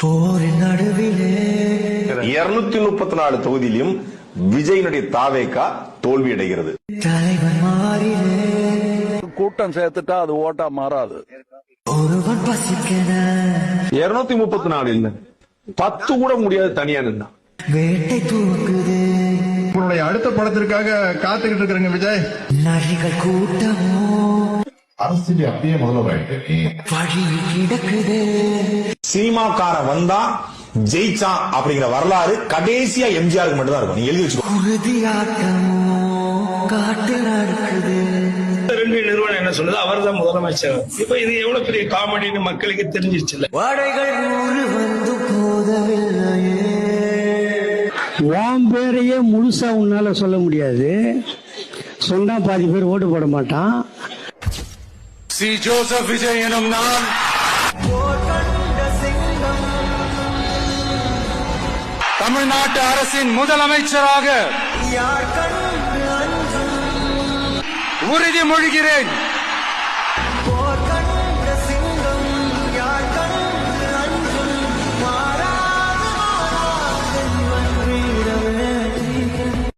போரின் நடுவிலே 234 தொகுதியிலும் விஜயனுடைய தாவேகா தோல்வி அடைகிறது. தலைவன் மாறிலே கூட்டம் சேர்த்துட்டா அது ஓட்டா மாறாது. ஒருவன் பசிக்கன 234 இல்ல 10 கூட முடியாது தனியா நின்னா. வேட்டை தூக்குது உங்களுடைய அடுத்த படத்திற்காக காத்துக்கிட்டு இருக்கிறேங்க விஜய். நரிகள் கூட்டமோ அரசியல் அப்படியே முதல்ல வழி கிடக்குது. சினிமாக்கார வந்தா ஜெயிச்சான் அப்படிங்கிற வரலாறு கடைசியா எம்ஜிஆருக்கு மட்டும் தான் இருக்கும். நீங்க எழுதி வச்சுக்கோ. உறுதியாட்டமோ காட்டு நடக்குது. ரெண்டு நிறுவனம் என்ன சொல்லுது, அவர் தான் முதலமைச்சர். இப்ப இது எவ்வளவு பெரிய காமெடின்னு மக்களுக்கு தெரிஞ்சிருச்சுல்ல. வாடைகள் 100 வந்து போதவில்லையே. உன் பேரையே முழுசா உன்னால சொல்ல முடியாது. சொன்னா பாதி பேர் ஓட்டு போட மாட்டான். சி ஜோசப் விஜய் எனும் நான் தமிழ்நாட்டு அரசின் முதலமைச்சராக உறுதிமொழிகிறேன்.